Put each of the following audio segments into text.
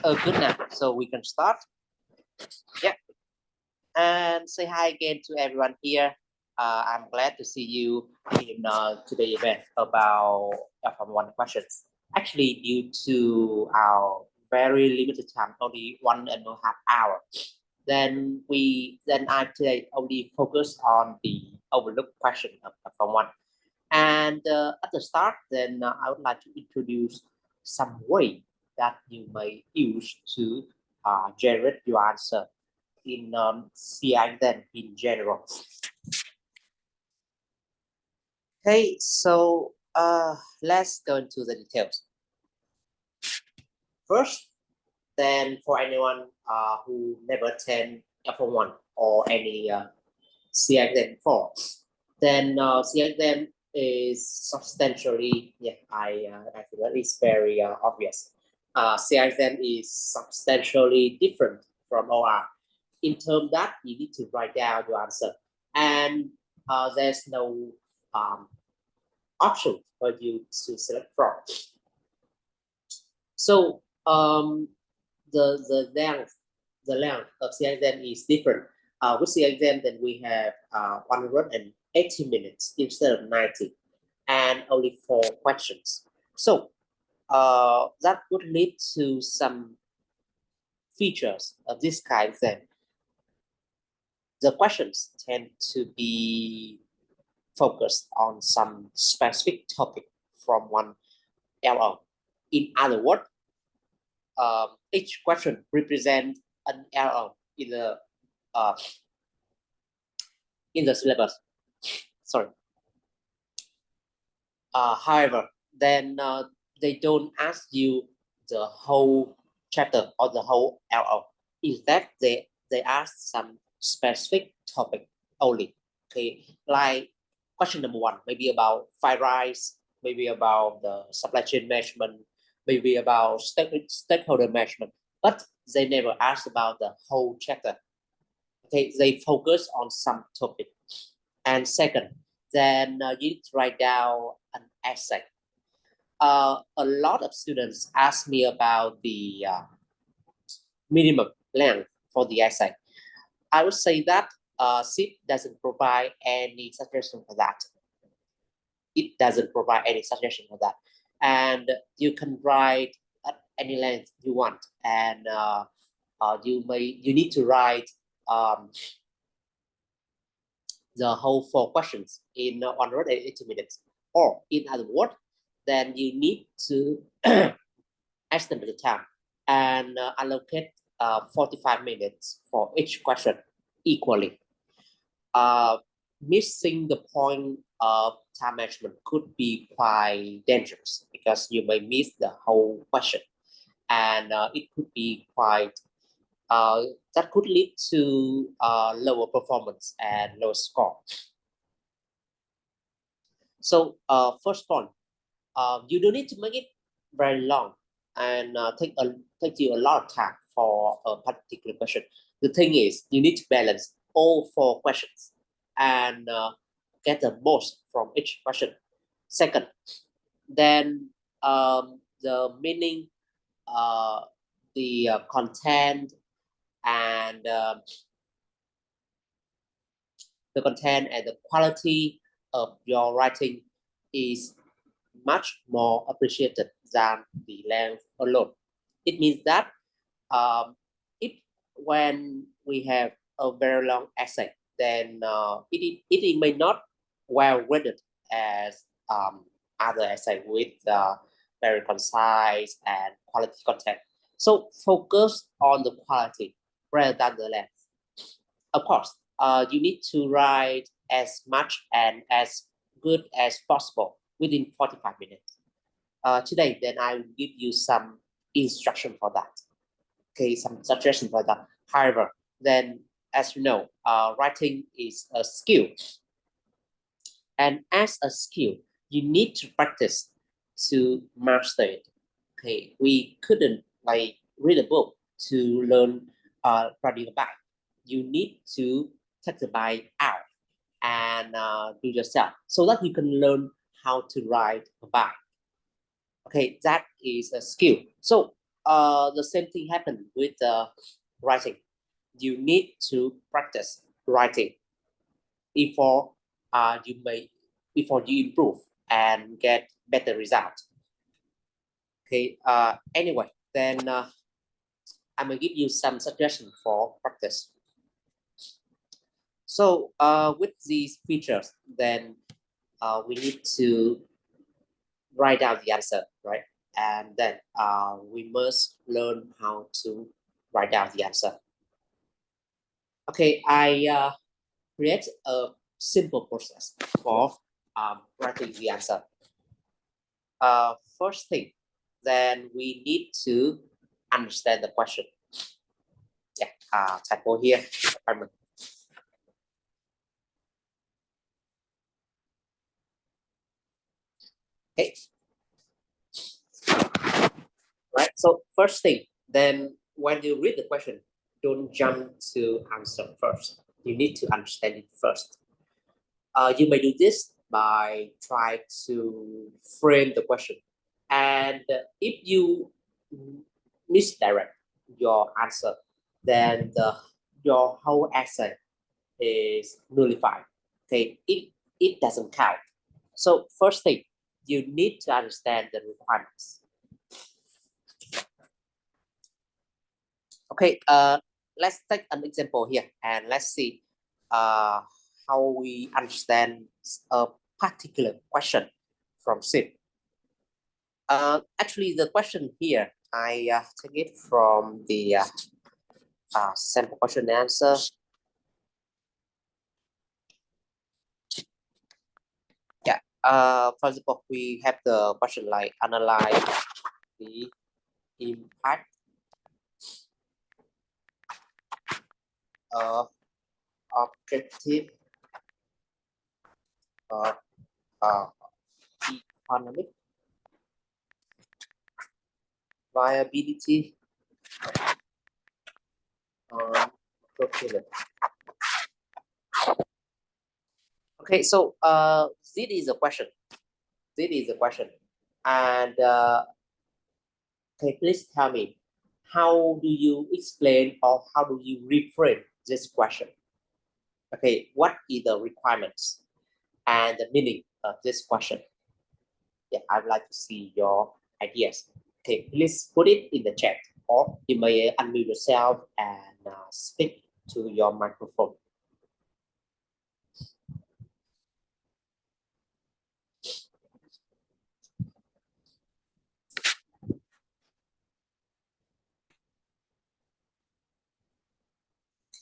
Good now. So we can start. Yeah. And say hi again to everyone here. I'm glad to see you in today's event about F1 questions. Actually, due to our very limited time, only 1.5 hours, then I today only focus on the overlooked question of F1. And at the start, then I would like to introduce some way that you may use to generate your answer in CIPS in general. Okay, so let's go into the details. First, then for anyone who never attend F1 or any CIPS before, then CIPS is substantially, yeah, I think that is very obvious. CIPS is substantially different from OR in terms that you need to write down your answer, and there's no option for you to select from. So the length of CIPS is different. With CIPS, then we have 180 minutes instead of 90, and only 4 questions. So that would lead to some features of this kind. Then the questions tend to be focused on some specific topic from one LO. In other words, each question represents an LO in the syllabus. Sorry. However, then they don't ask you the whole chapter or the whole LO. Instead, they ask some specific topic only. Okay, like question number 1, maybe about fried rice, maybe about the supply chain management, maybe about stakeholder management, but they never ask about the whole chapter. Okay, they focus on some topic. And second, then you need to write down an essay. A lot of students ask me about the minimum length for the essay. I would say that CIPS doesn't provide any suggestion for that. It doesn't provide any suggestion for that. And you can write at any length you want. And you need to write the whole 4 questions in 180 minutes. Or in other words, then you need to estimate the time and allocate 45 minutes for each question equally. Missing the point of time management could be quite dangerous because you may miss the whole question, and it could be quite that could lead to lower performance and lower score. So first point, you don't need to make it very long and take you a lot of time for a particular question. The thing is, you need to balance all 4 questions and get the most from each question. Second, then the meaning, the content, and the quality of your writing is much more appreciated than the length alone. It means that when we have a very long essay, then it may not well written as other essay with very concise and quality content. So focus on the quality rather than the length. Of course, you need to write as much and as good as possible within 45 minutes. Today, then I will give you some instruction for that. Okay, some suggestion for that. However, then as you know, writing is a skill. And as a skill, you need to practice to master it. Okay, we couldn't like read a book to learn riding a bike. You need to take the bike out and do yourself so that you can learn how to ride a bike. Okay, that is a skill. So the same thing happened with writing. You need to practice writing before before you improve and get better results. Okay. Anyway, then I'm gonna give you some suggestions for practice. So with these features, then we need to write down the answer, right? And then we must learn how to write down the answer. Okay, I create a simple process for writing the answer. First thing, then we need to understand the question. Yeah, typo here. Okay. Right. So first thing, then when you read the question, don't jump to answer first. You need to understand it first. You may do this by trying to frame the question. And if you misdirect your answer, then your whole essay is nullified. Okay, it doesn't count. So first thing, you need to understand the requirements. Okay, let's take an example here and let's see how we understand a particular question from CIPS. Actually, the question here, I take it from the sample question and answer. Yeah, for example, we have the question like analyze the impact of objective of economic viability on procurement. Okay, so this is a question. This is a question, and okay, please tell me, how do you explain or how do you reframe this question? Okay, what is the requirements and the meaning of this question? Yeah, I'd like to see your ideas. Okay, please put it in the chat, or you may unmute yourself and speak to your microphone.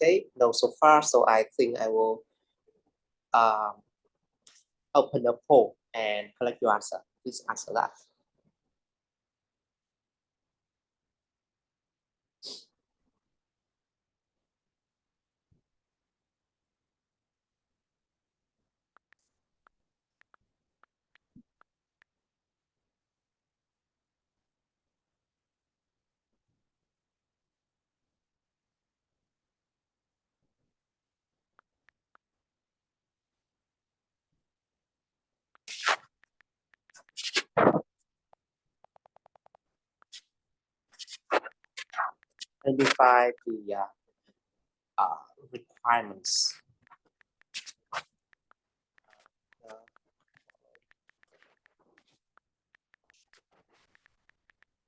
Okay, no, so far, so I think I will open a poll and collect your answer. Please answer that. Identify the requirements.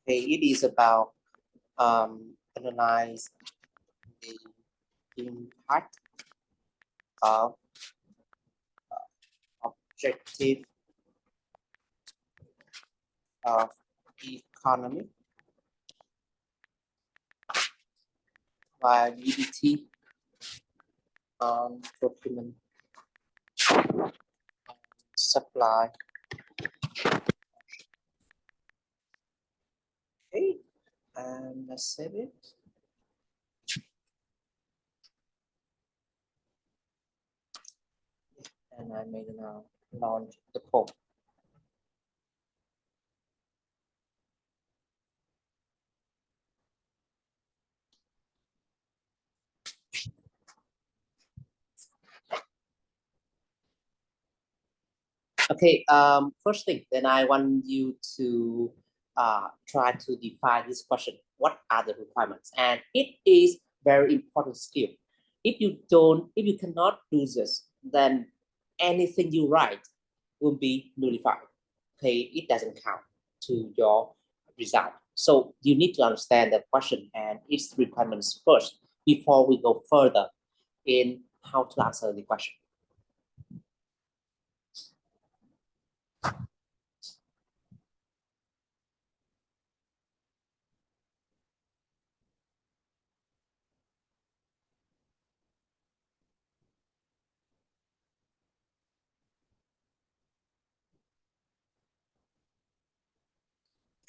Okay, it is about analyze the impact of objective of economic viability on procurement supply. Okay, and let's save it. And I may now launch the poll. Okay, first thing, then I want you to try to define this question. What are the requirements? And it is very important skill. If you cannot do this, then anything you write will be nullified. Okay, it doesn't count to your result. So you need to understand the question and its requirements first before we go further in how to answer the question.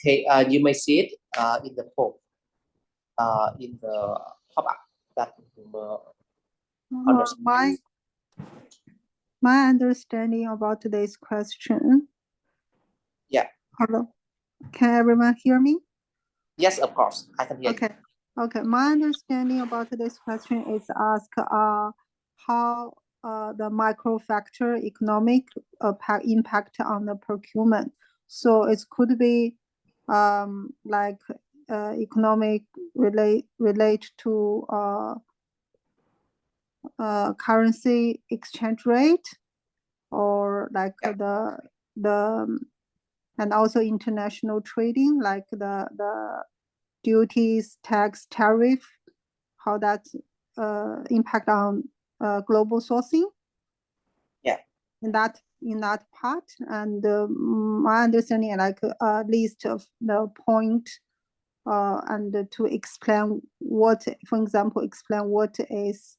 Okay, you may see it in the form, in the pop-up that my understanding about today's question. Yeah. Hello, can everyone hear me? Yes, of course, I can hear okay. you. Okay, my understanding about today's question is ask how the micro factor economic impact on the procurement. So it could be like economic relate to currency exchange rate, or like the and also international trading, like the duties, tax, tariff, how that impact on global sourcing. Yeah. In that part, and my understanding, like a list of the point, and to explain what, for example, explain what is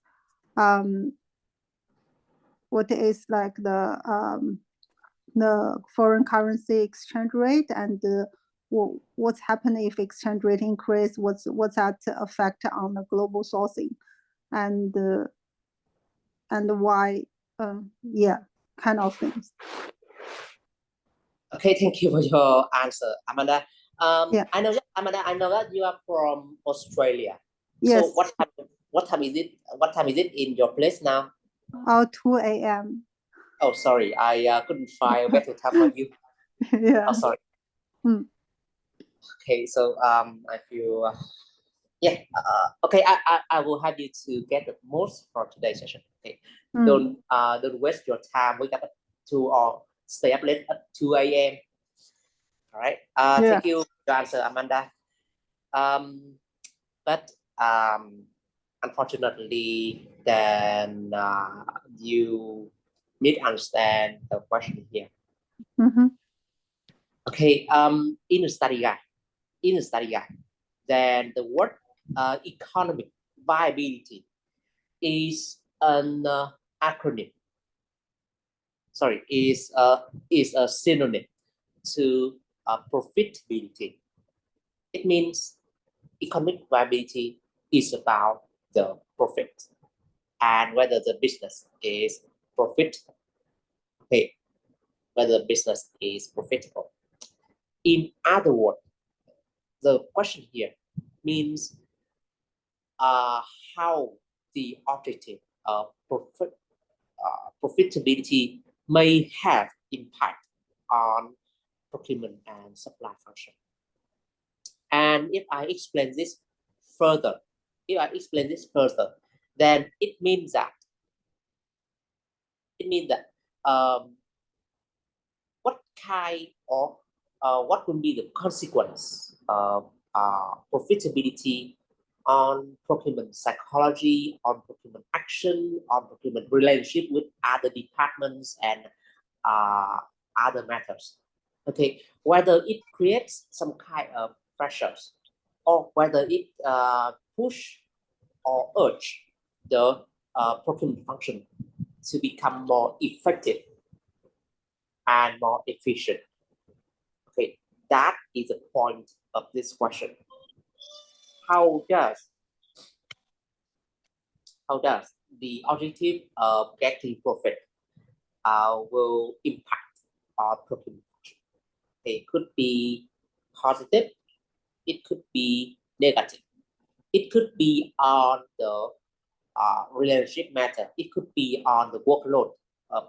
like the foreign currency exchange rate, and what's happening if exchange rate increase, what's that effect on the global sourcing, and why, yeah, kind of things. Okay, thank you for your answer, Amanda. Yeah. I know that, Amanda, I know that you are from Australia. Yes. So what time is it? What time is it in your place now? 2 a.m. Oh, sorry, I couldn't find a better time for you. Yeah. Oh, sorry. Okay, so I feel yeah. Okay, I will have you to get the most for today's session. Okay, don't waste your time. We got to or stay up late at 2 a.m. All right. Thank you for your answer, Amanda. But unfortunately, then you misunderstand the question here. Okay. In the study guide, then the word economic viability is an acronym. Sorry, is a synonym to profitability. It means economic viability is about the profit and whether the business is profitable. Okay, whether the business is profitable. In other words, the question here means how the objective of profitability may have impact on procurement and supply function. And if I explain this further, then it means that what kind of what will be the consequence of profitability on procurement psychology, on procurement action, on procurement relationship with other departments and other matters. Okay, whether it creates some kind of pressures or whether it push or urge the procurement function to become more effective and more efficient. Okay, that is the point of this question. How does the objective of getting profit will impact our procurement function? It could be positive, it could be negative, it could be on the relationship matter, it could be on the workload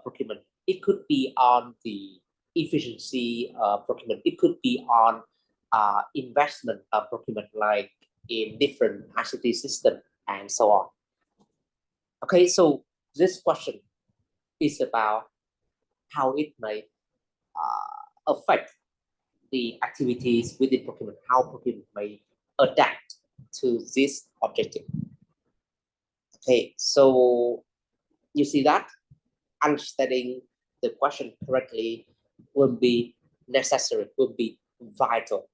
procurement, it could be on the efficiency procurement, it could be on investment procurement, like in different ICT system and so on. Okay, so this question is about how it may affect the activities within procurement, how procurement may adapt to this objective. Okay, so you see that understanding the question correctly will be necessary, will be vital.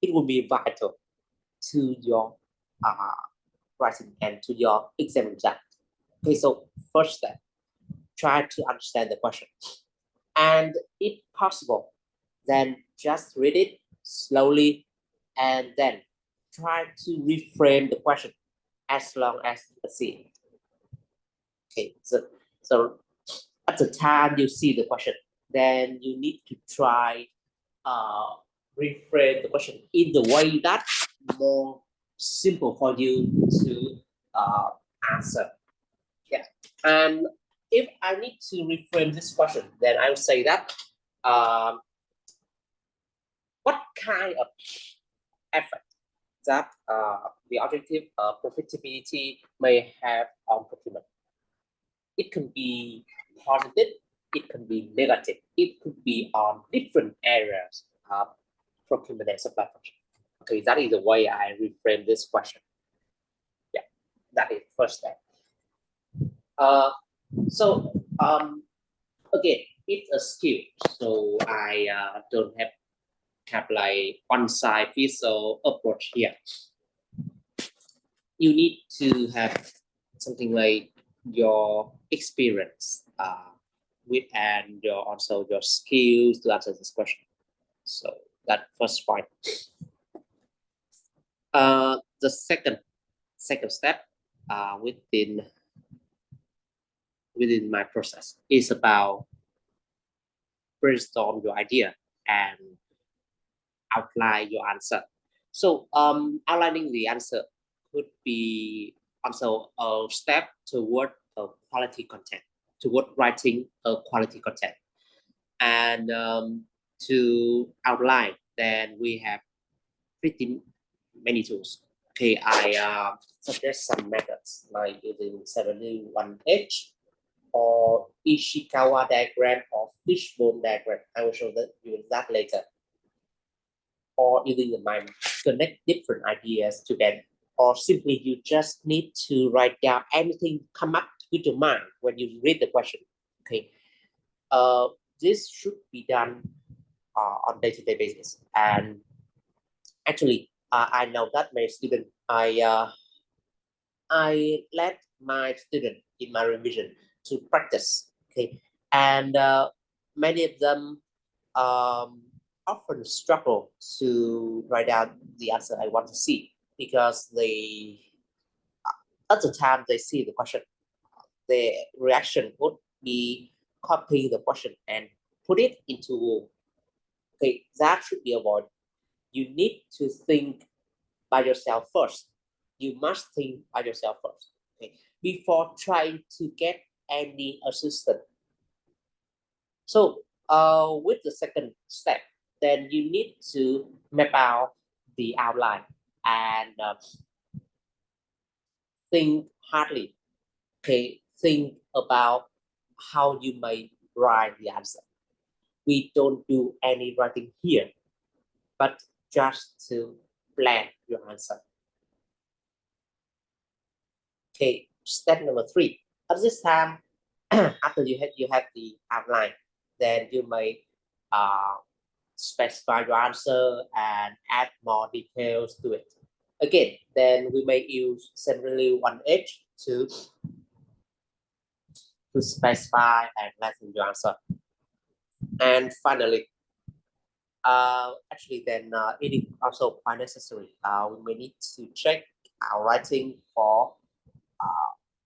It will be vital to your writing and to your exam result. Okay, so first step, try to understand the question. And if possible, then just read it slowly and then try to reframe the question as long as you can see it. Okay, so at the time you see the question, then you need to try reframe the question in the way that's more simple for you to answer. Yeah, and if I need to reframe this question, then I would say that what kind of effect that the objective profitability may have on procurement? It can be positive, it can be negative, it could be on different areas of procurement and supply function. Okay, that is the way I reframe this question. Yeah, that is first step. So again, it's a skill. So I don't have like one size fits all approach here. You need to have something like your experience with and your also your skills to answer this question. So that first point. The second step within my process is about brainstorm your idea and outline your answer. So outlining the answer could be also a step toward a quality content, toward writing a quality content. And to outline, then we have pretty many tools. Okay, I suggest some methods like using 71H or Ishikawa diagram or Fishbone diagram. I will show you that later. Or using the mind, connect different ideas together. Or simply you just need to write down anything come up with your mind when you read the question. Okay, this should be done on day-to-day basis. And actually, I know that my student, I let my student in my revision to practice. Okay, and many of them often struggle to write down the answer I want to see because they, at the time they see the question, their reaction would be copying the question and put it into. Okay, that should be avoided. You need to think by yourself first. You must think by yourself first, okay, before trying to get any assistance. So with the second step, then you need to map out the outline and think hardly. Okay, think about how you may write the answer. We don't do any writing here, but just to plan your answer. Okay, step number 3. At this time, after you have the outline, then you may specify your answer and add more details to it. Again, then we may use Centralized to specify and lengthen your answer. And finally, actually, then it is also quite necessary. We may need to check our writing for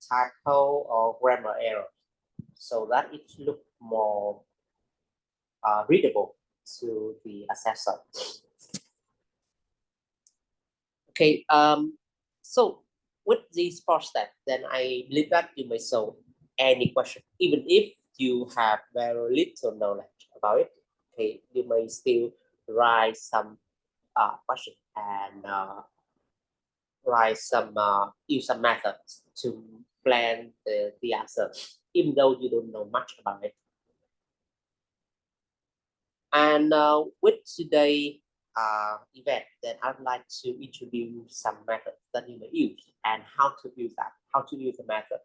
typo or grammar error, so that it look more readable to the assessor. Okay, so with these 4 steps, then I believe that you may solve any question, even if you have very little knowledge about it. Okay, you may still write some question and write some use some methods to plan the answer, even though you don't know much about it. And with today event, then I'd like to introduce some methods that you may use and how to use that, how to use the method.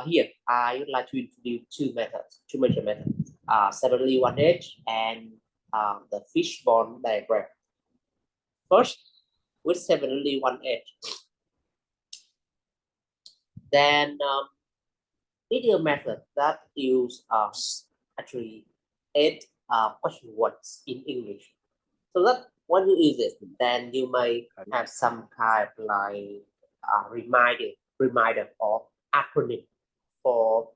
Here, I would like to introduce two major methods, 71H and the Fishbone diagram. First, with 71H, then video method that use actually 8 question words in English. So that when you use it, then you may have some kind of like reminder or acronym for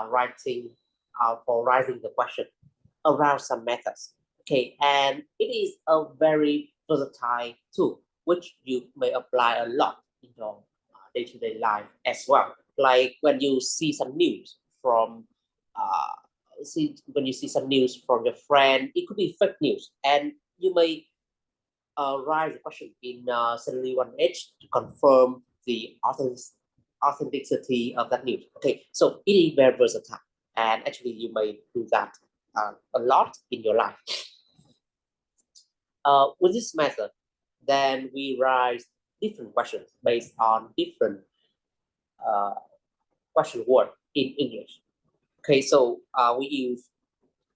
writing the question around some methods. Okay, and it is a very versatile tool which you may apply a lot in your day-to-day life as well. Like when you see some news from when you see some news from your friend, it could be fake news, and you may write the question in 71H to confirm the authenticity of that news. Okay, so it is very versatile, and actually you may do that a lot in your life. With this method, then we write different questions based on different question word in English. Okay, so we use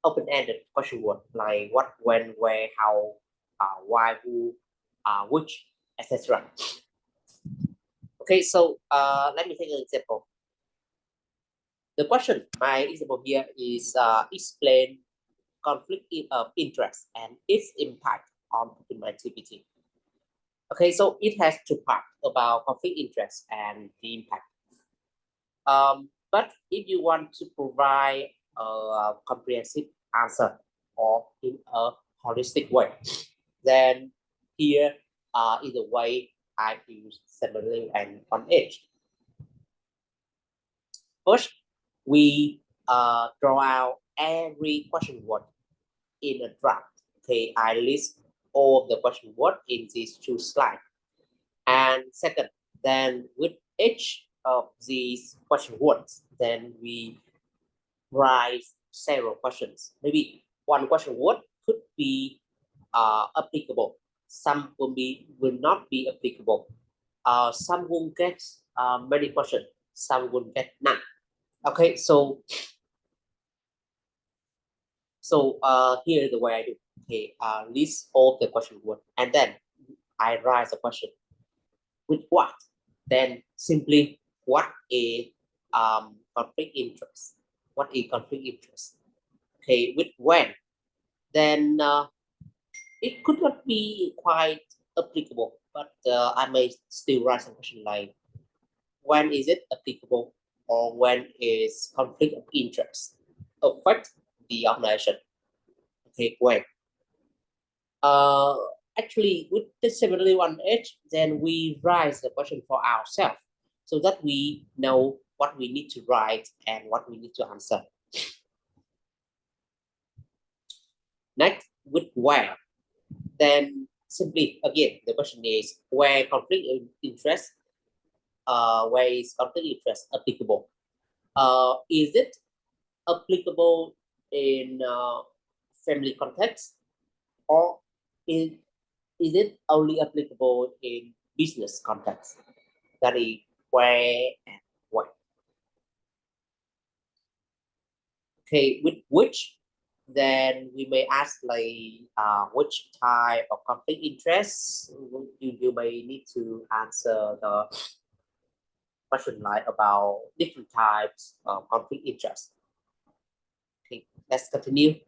open-ended question word like what, when, where, how, why, who, which, etc. Okay, so let me take an example. The question, my example here is explain conflict of interest and its impact on procurement activity. Okay, so it has two parts about conflict interest and the impact. But if you want to provide a comprehensive answer or in a holistic way, then here is the way I use 71H. First, we draw out every question word in a draft. Okay, I list all the question word in these two slides. And second, then with each of these question words, then we write several questions. Maybe one question word could be applicable. Some will not be applicable. Some will get many questions. Some will get none. Okay, so here is the way I do. Okay, list all the question word, and then I write the question with what. Then simply what is conflict interest. What is conflict interest? Okay, with when. Then it could not be quite applicable, but I may still write some question like when is it applicable or when is conflict of interest affect the organization. Okay, when. Actually, with the 71H, then we write the question for ourselves so that we know what we need to write and what we need to answer. Next, with where, then simply again the question is where conflict of interest, where is conflict interest applicable? Is it applicable in family context, or is it only applicable in business context? That is where and when. Okay, with which, then we may ask like which type of conflict interest. You may need to answer the question like about different types of conflict interest. Okay, let's continue.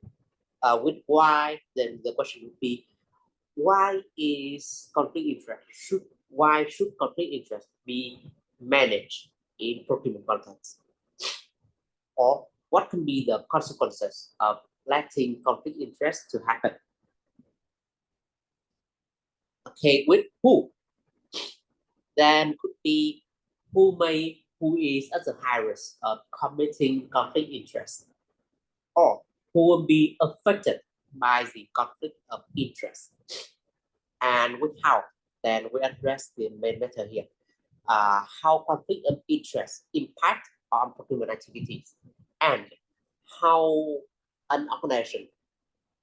With why, then the question would be why is conflict interest why should conflict interest be managed in procurement context, or what can be the consequences of letting conflict interest to happen? Okay, with who, then could be who is at the high risk of committing conflict interest, or who will be affected by the conflict of interest. And with how, then we address the main matter here. How conflict of interest impact on procurement activities, and how an organization,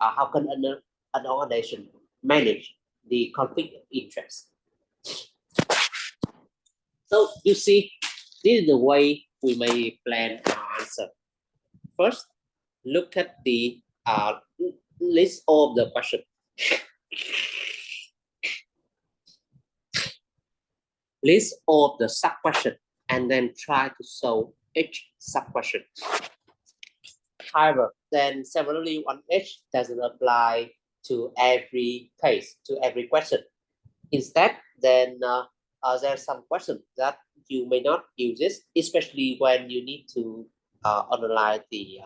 how can an organization manage the conflict of interest. So you see, this is the way we may plan our answer. First, look at the list of the question. List of the sub-question and then try to solve each sub-question. However, then severally one H doesn't apply to every case, to every question. Instead, then there are some questions that you may not use this, especially when you need to analyze the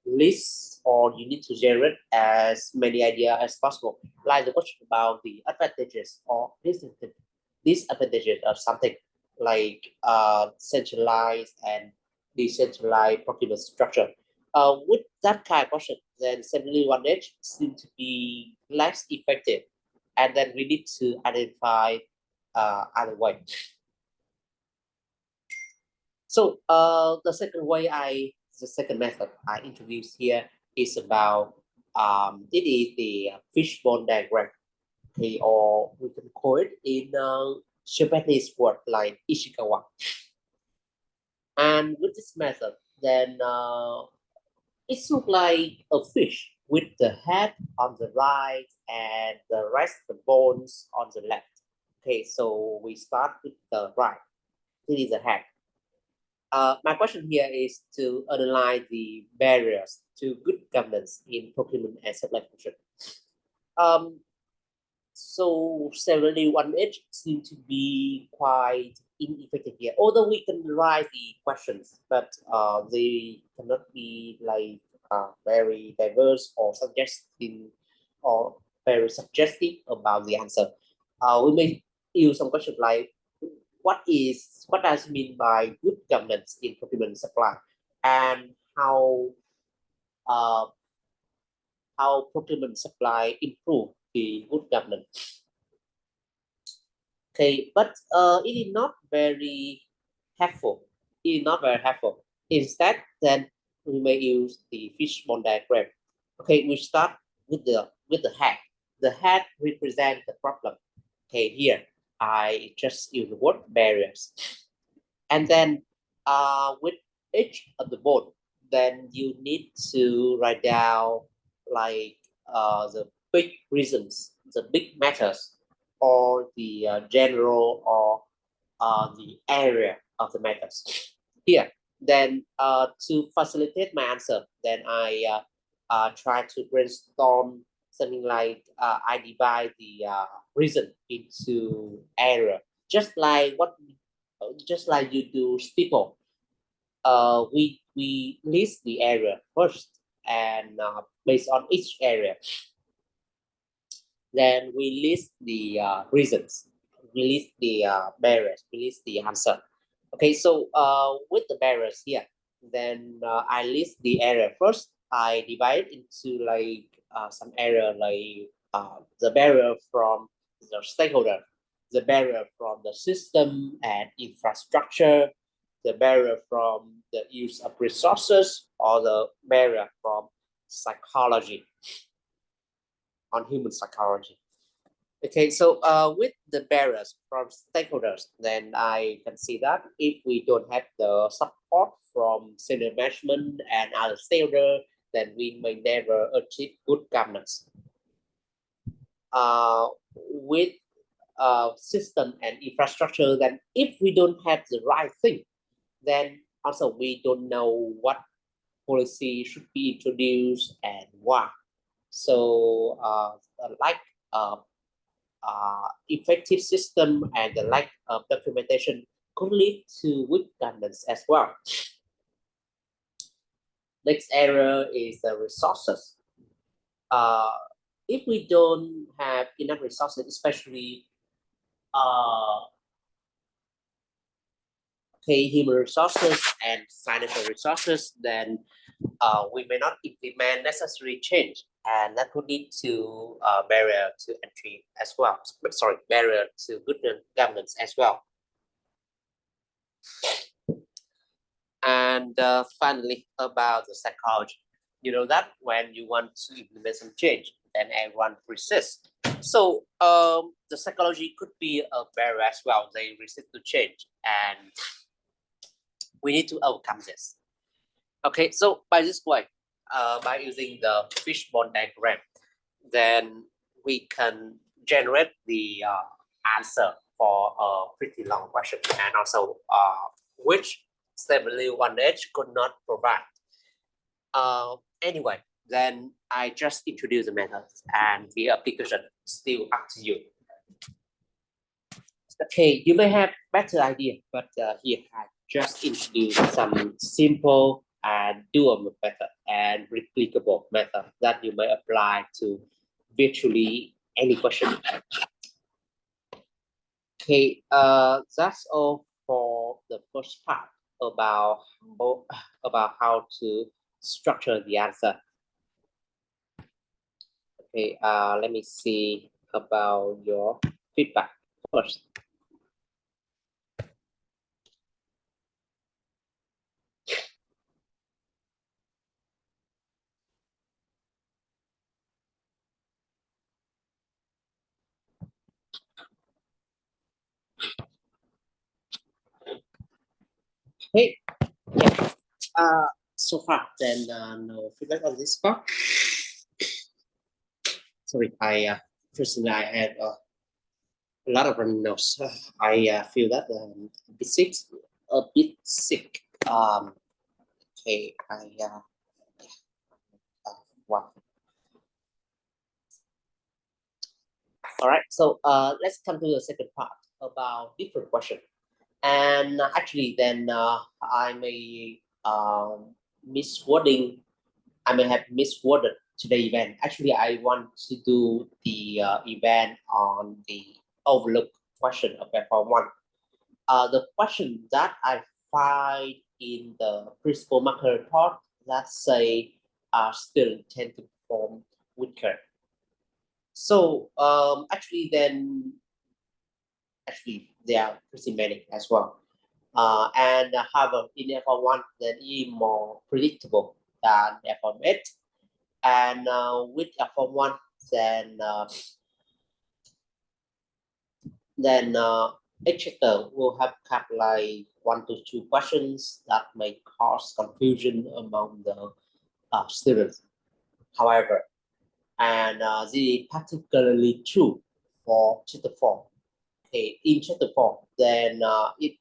list, or you need to generate as many ideas as possible, like the question about the advantages or disadvantages of something, like centralized and decentralized procurement structure. With that kind of question, then simply one edge seems to be less effective, and then we need to identify other way. So the second method I introduced here is about it is the fishbone diagram, okay, or we can call it in Japanese word like Ishikawa. And with this method, then it looks like a fish with the head on the right and the rest of the bones on the left. Okay, so we start with the right. This is the head. My question here is to analyze the barriers to good governance in procurement and supply function. So 71H seems to be quite ineffective here. Although we can write the questions, but they cannot be like very diverse or suggesting or very suggestive about the answer. We may use some questions like what does it mean by good governance in procurement and supply, and uh, how procurement supply improve the good governance. Okay, but it is not very helpful. It is not very helpful. Instead, then we may use the fishbone diagram. Okay, we start with the head. The head represents the problem. Okay, here I just use the word barriers, and then with each of the bone, then you need to write down like the big reasons, the big matters, or the general or the area of the matters. Here, then to facilitate my answer, then I try to brainstorm something like I divide the reason into area, just like you do steeple. We list the area first, and based on each area, then we list the reasons, we list the barriers, we list the answer. Okay, so with the barriers here, then I list the area first. I divide into like some area like the barrier from the stakeholder, the barrier from the system and infrastructure, the barrier from the use of resources, or the barrier from psychology, on human psychology. Okay, so with the barriers from stakeholders, then I can see that if we don't have the support from senior management and other stakeholders, then we may never achieve good governance. With system and infrastructure, then if we don't have the right thing, then also we don't know what policy should be introduced and why. So like effective system and the lack of documentation could lead to weak governance as well. Next area is the resources. If we don't have enough resources, especially human resources and financial resources, then we may not implement necessary change and that could lead to barrier to entry as well. Sorry, barrier to good governance as well. And finally, about the psychology, you know that when you want to implement some change, then everyone resists. So the psychology could be a barrier as well. They resist to change, and we need to overcome this. Okay, so by this way, by using the fishbone diagram, then we can generate the answer for a pretty long question, and also which stability 1H could not provide. Anyway, then I just introduce the methods, and the application still up to you. Okay, you may have better idea, but here I just introduce some simple and doable method and replicable method that you may apply to virtually any question. Okay, that's all for the first part about how to structure the answer. Okay, let me see about your feedback first. Hey, yeah. So far, then no feedback on this part. Sorry, I personally I had a lot of running nose. I feel that a bit sick, a bit sick. Okay, wow. All right, so let's come to the second part about different question. And actually, then I may miswording. I may have misworded today's event. Actually, I want to do the event on the overlook question of L4M1. The question that I find in the principal marker report that say students tend to perform weaker. So actually, then they are pretty many as well. And however, in L4M1, then is more predictable than L4M8. And with L4M1, then educator will have like 1 to 2 questions that may cause confusion among the students. However, and the particularly true for chapter 4. Okay, in chapter 4, then it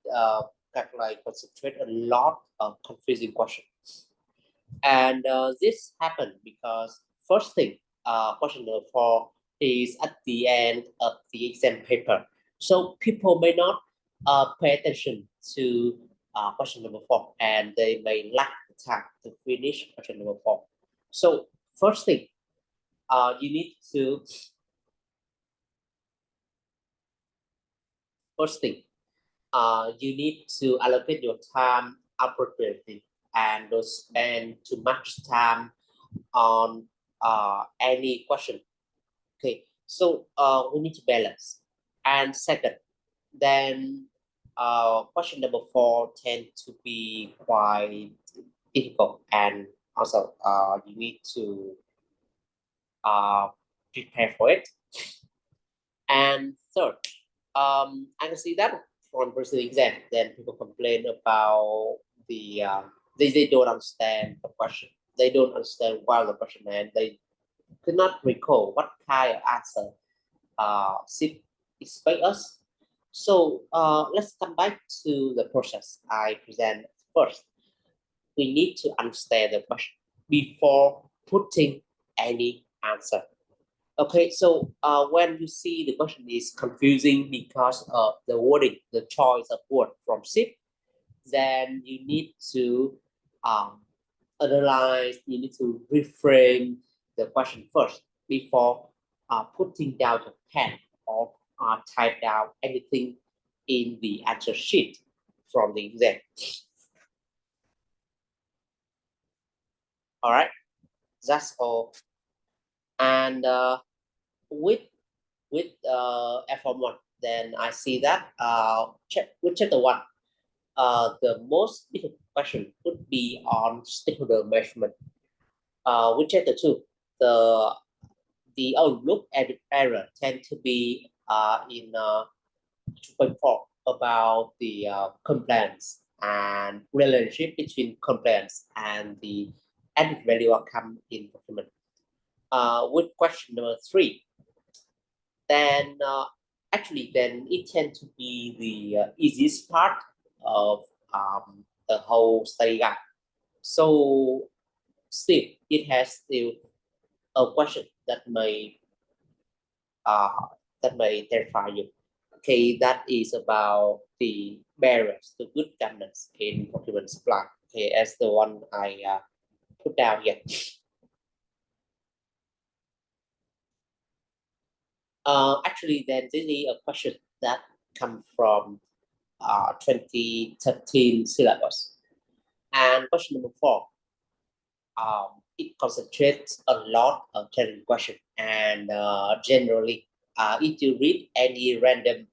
like concentrate a lot of confusing questions. And this happened because first thing, question number 4 is at the end of the exam paper. So people may not pay attention to question number 4, and they may lack the time to finish question number 4. So first thing, you need to allocate your time appropriately and don't spend too much time on any question. Okay, so we need to balance. And second, then question number 4 tend to be quite difficult, and also you need to prepare for it. And third, I can see that from personal exam, then people complain about the they don't understand the question. They don't understand why the question, and they could not recall what kind of answer CIPS expect us. So let's come back to the process I present first. We need to understand the question before putting any answer. Okay, so when you see the question is confusing because of the wording, the choice of word from CIPS, then you need to analyze, you need to reframe the question first before putting down the pen or type down anything in the answer sheet from the exam. All right, that's all And with L4M1, then I see that with chapter 1, the most difficult question would be on stakeholder measurement. With chapter 2, the outlook area tend to be in 2.4 about the compliance and relationship between compliance and the added value outcome in procurement. With question number 3, then actually then it tends to be the easiest part of the whole study guide. So still, it has still a question that may terrify you. Okay, that is about the barriers to good governance in procurement supply. Okay, as the one I put down here. Actually, then this is a question that comes from 2013 syllabus. And question number 4, it concentrates a lot of challenging question. And generally, if you read any random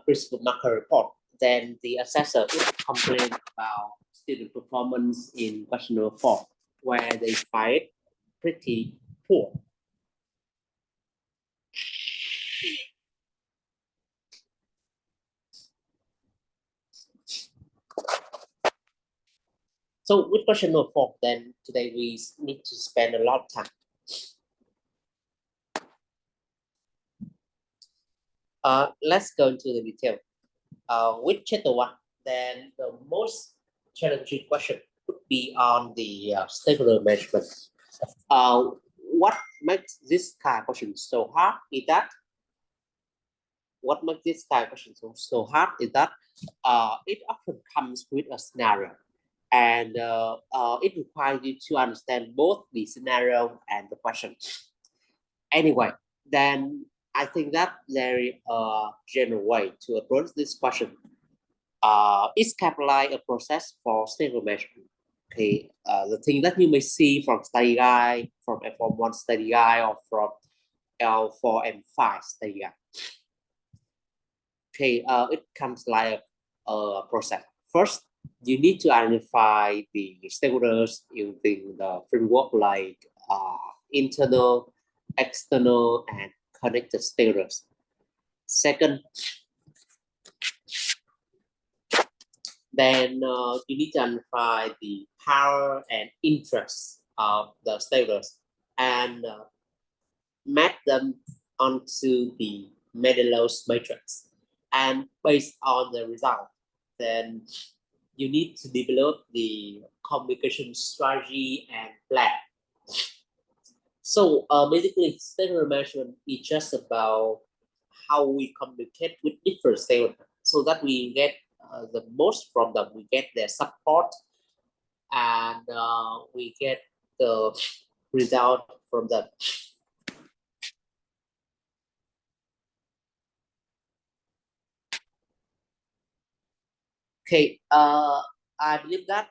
principal marker report, then the assessor would complain about student performance in question number 4, where they find pretty poor. So with question number 4, then today we need to spend a lot of time. Let's go into the detail. With chapter 1, then the most challenging question would be on the stakeholder management. What makes this kind of question so hard is that it often comes with a scenario, and it requires you to understand both the scenario and the question. Anyway, then I think that there is a general way to approach this question. It's kind of like a process for stakeholder management. Okay, the thing that you may see from study guide, from L4M1 study guide, or from L4M5 study guide. Okay, it comes like a process. First, you need to identify the stakeholders using the framework like internal, external, and connected stakeholders. Second, then you need to identify the power and interests of the stakeholders and map them onto the Mendelow's matrix. And based on the result, then you need to develop the communication strategy and plan. So basically, stakeholder management is just about how we communicate with different stakeholders so that we get the most from them. We get their support and we get the result from them. Okay, I believe that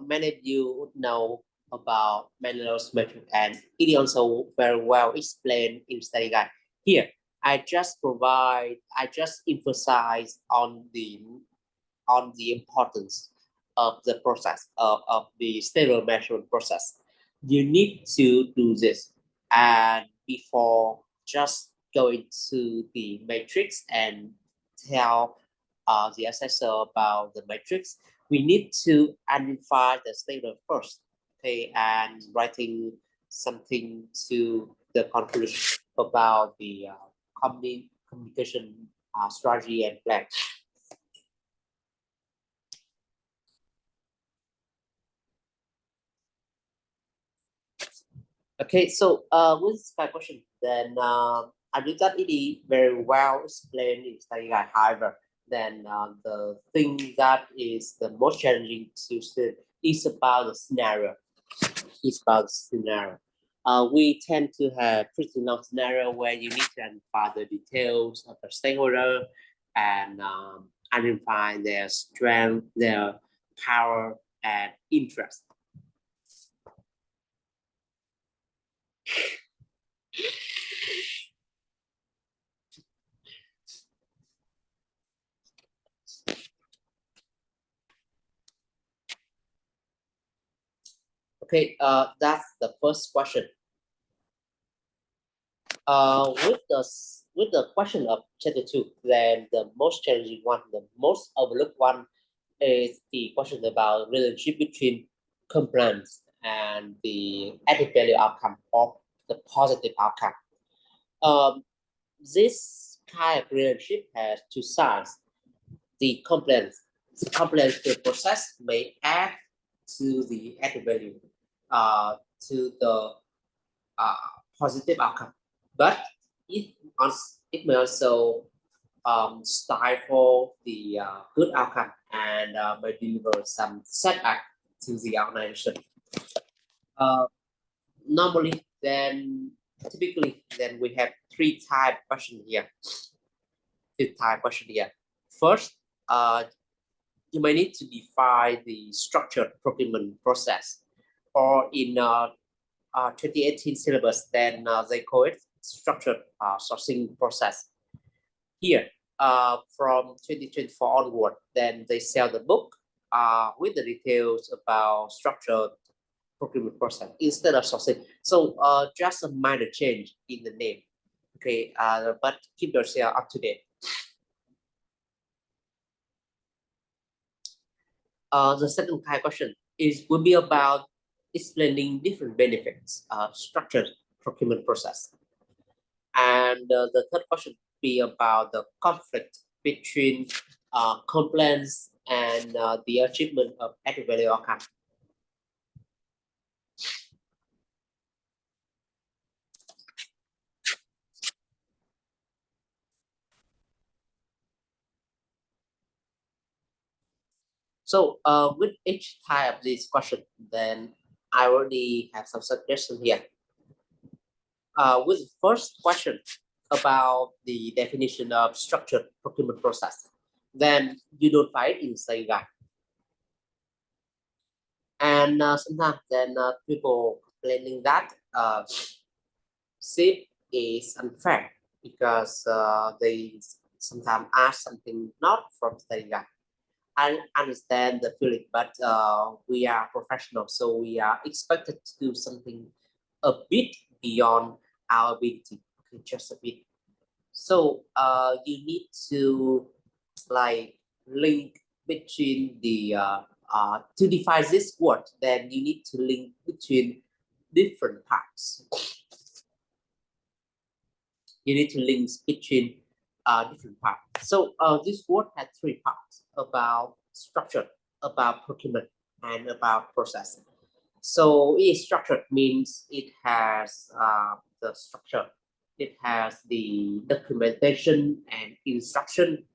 many of you would know about Mendelow's matrix, and it is also very well explained in study guide. Here, I just emphasize on the importance of the process of the stakeholder measurement process. You need to do this, and before just going to the matrix and tell the assessor about the matrix, we need to identify the stakeholder first, okay, and writing something to the conclusion about the communication strategy and plan. Okay, so with my question, then I believe that it is very well explained in study guide. However, then the thing that is the most challenging to student is about the scenario. It's about the scenario. We tend to have pretty long scenario where you need to identify the details of the stakeholder and identify their strength, their power, and interest. Okay, that's the first question. With the question of chapter 2, then the most challenging one, the most overlooked one, is the question about relationship between compliance and the added value outcome or the positive outcome. This kind of relationship has two sides. The compliance to the process may add to the added value to the positive outcome, but it may also stifle the good outcome and may deliver some setback to the organization. Normally, then typically, then we have three type question here. First, you may need to define the structured procurement process, or in 2018 syllabus, then they call it structured sourcing process. Here, from 2024 onward, then they sell the book with the details about structured procurement process instead of sourcing. So just a minor change in the name. Okay, but keep yourself up to date. The second kind of question will be about explaining different benefits of structured procurement process. And the third question will be about the conflict between compliance and the achievement of added value outcome. So with each type of this question, then I already have some suggestions here. With the first question about the definition of structured procurement process, then you don't find it in study guide. And sometimes then people complaining that CIPS is unfair because they sometimes ask something not from study guide. I understand the feeling, but we are professionals, so we are expected to do something a bit beyond our ability, okay, just a bit. So you need to like link between the to define this word, then you need to link between different parts. You need to link between different parts. So this word has three parts: about structure, about procurement, and about process. So it is structured means it has the structure, it has the documentation and instruction.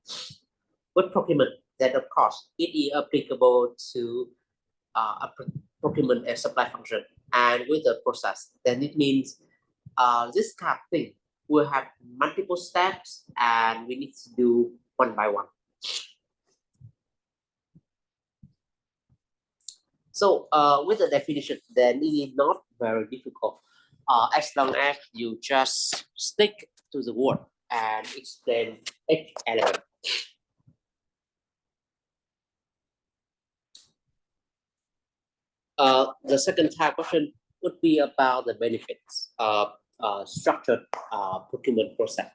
With procurement, then of course it is applicable to a procurement and supply function. And with the process, then it means this kind of thing will have multiple steps and we need to do one by one. So with the definition, then it is not very difficult as long as you just stick to the word and explain each element. The second type question would be about the benefits of structured procurement process.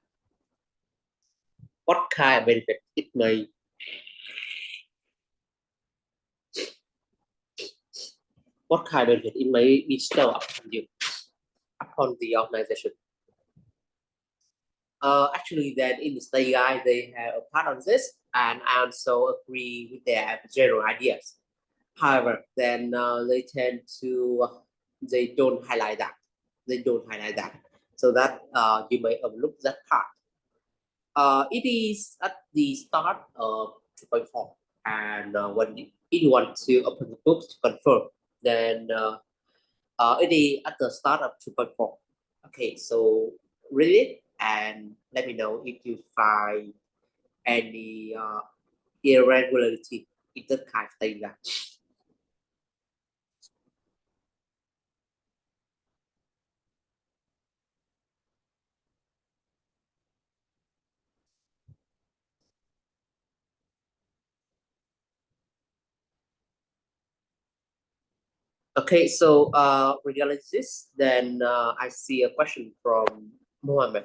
What kind of benefit it may bestow upon you, upon the organization? Actually, then in the study guide, they have a part on this, and I also agree with their general ideas. However, then they tend to, they don't highlight that. So that you may overlook that part. It is at the start of 2.4, and when you want to open the book to confirm, then it is at the start of 2.4. Okay, so read it and let me know if you find any irregularity in that kind of data. Okay, so regarding this, then I see a question from Mohammed.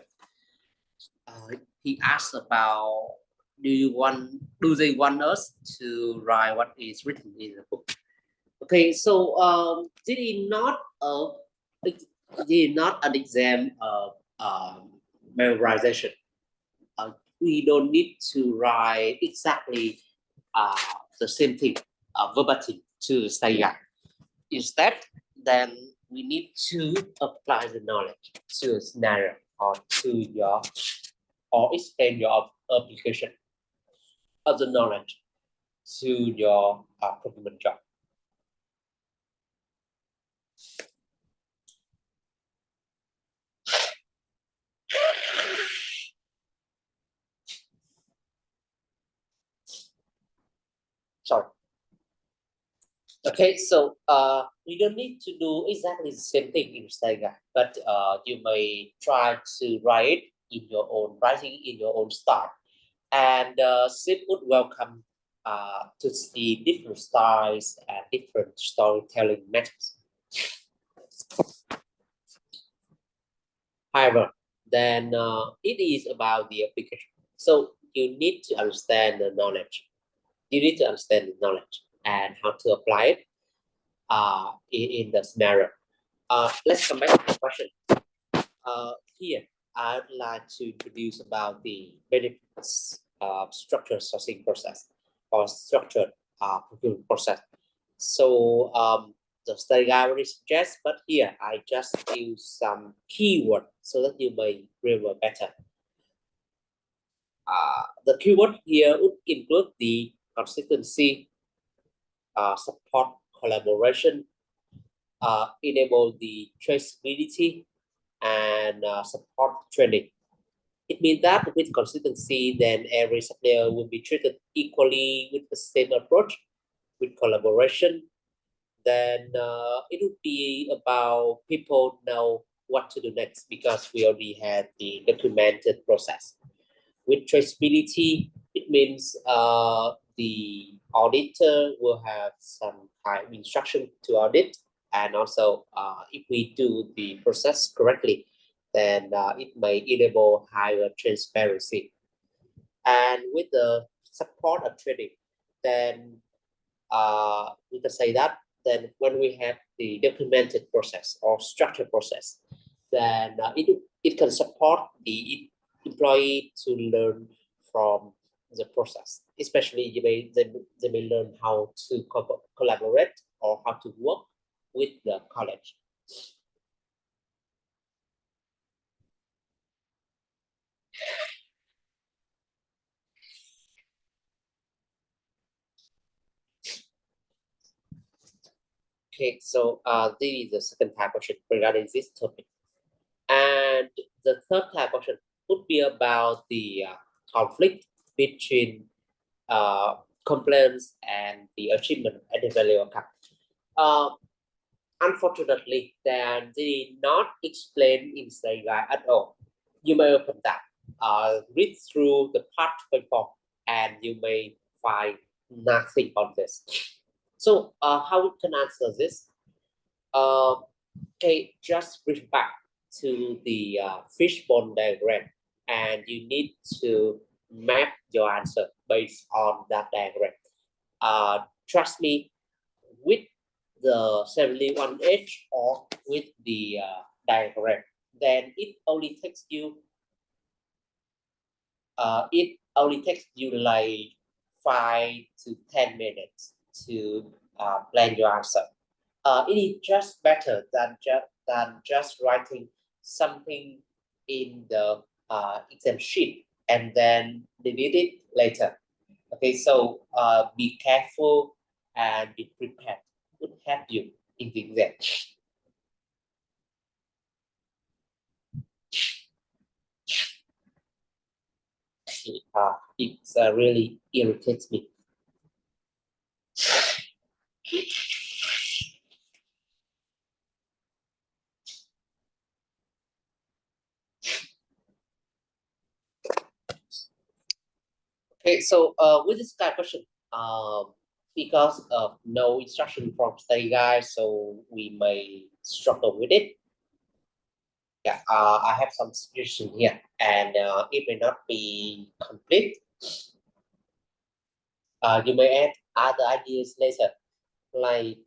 He asked about do they want us to write what is written in the book? Okay, so this is not an exam of memorization. We don't need to write exactly the same thing verbatim to the study guide. Instead, then we need to apply the knowledge to a scenario or to your or extend your application of the knowledge to your procurement job. Sorry. Okay, so you don't need to do exactly the same thing in study guide, but you may try to write in your own writing in your own style, and CIPS would welcome to see different styles and different storytelling methods. However, then it is about the application. So you need to understand the knowledge. You need to understand the knowledge and how to apply it in the scenario. Let's come back to the question. Here, I'd like to introduce about the benefits of structured sourcing process or structured procurement process. So the study guide already suggests, but here I just use some keyword so that you may remember better. The keyword here would include the consistency, support collaboration, enable the traceability, and support training. It means that with consistency, then every supplier will be treated equally with the same approach. With collaboration, then it would be about people know what to do next because we already had the documented process. With traceability, it means the auditor will have some kind of instruction to audit, and also if we do the process correctly, then it may enable higher transparency. And with the support of trading, then we can say that then when we have the documented process or structured process, then it can support the employee to learn from the process. Especially they may learn how to collaborate or how to work with the college. Okay, so this is the second type question regarding this topic. And the third type question would be about the conflict between complaints and the achievement at the value account. Unfortunately, then they did not explain in the guide at all. You may open that, read through the part before, and you may find nothing on this. So, how we can answer this? Okay, just reach back to the fishbone diagram, and you need to map your answer based on that diagram. Trust me, with the 71H or with the diagram, then it only takes you like 5 to 10 minutes to plan your answer. It is just better than just writing something in the exam sheet and then delete it later. Okay, so be careful and be prepared. Would help you in the exam. It really irritates me. Okay, so with this kind of question, because of no instruction from study guide, so we may struggle with it. Yeah, I have some suggestion here, and it may not be complete. You may add other ideas later, like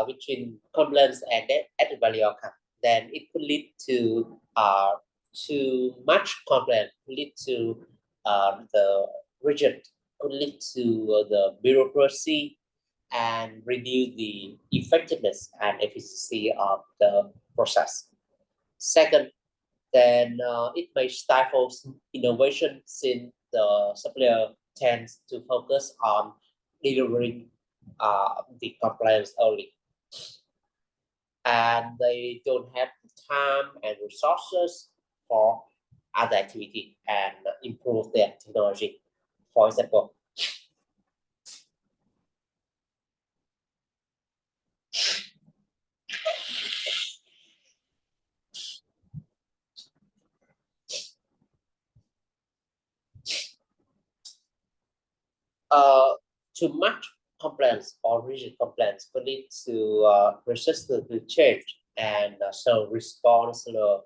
between compliance and added value outcome. Then it could lead to too much compliance, lead to the rigid, could lead to the bureaucracy, and reduce the effectiveness and efficiency of the process. Second, then it may stifle innovation since the supplier tends to focus on delivering the compliance only. And they don't have time and resources for other activity and improve their technology. For example, too much complaints or rigid complaints could lead to resistance to change and so response to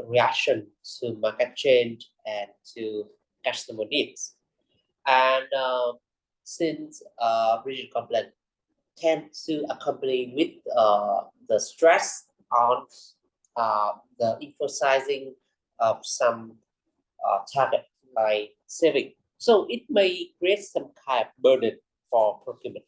reaction to market change and to customer needs. And since rigid complaint tend to accompany with the stress on the emphasizing of some target like saving. So it may create some kind of burden for procurement.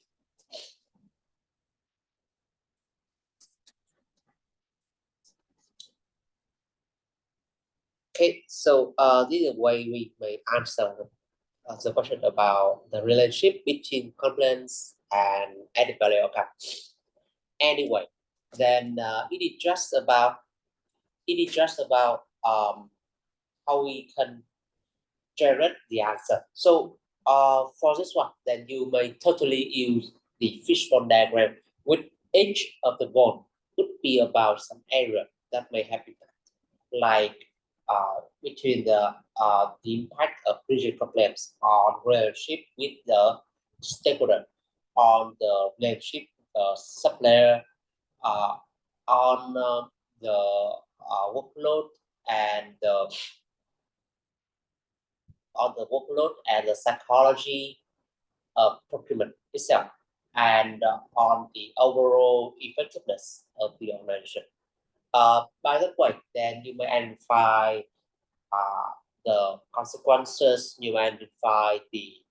Okay, so this is the way we may answer the question about the relationship between compliance and added value outcome. Anyway, then it is just about how we can generate the answer. So for this one, then you may totally use the fishbone diagram with each of the bone could be about some area that may happen, like between the impact of rigid complaints on relationship with the stakeholder, on the relationship supplier, on the workload and on the workload and the psychology of procurement itself, and on the overall effectiveness of the organization. By the way, then you may identify the consequences, you identify the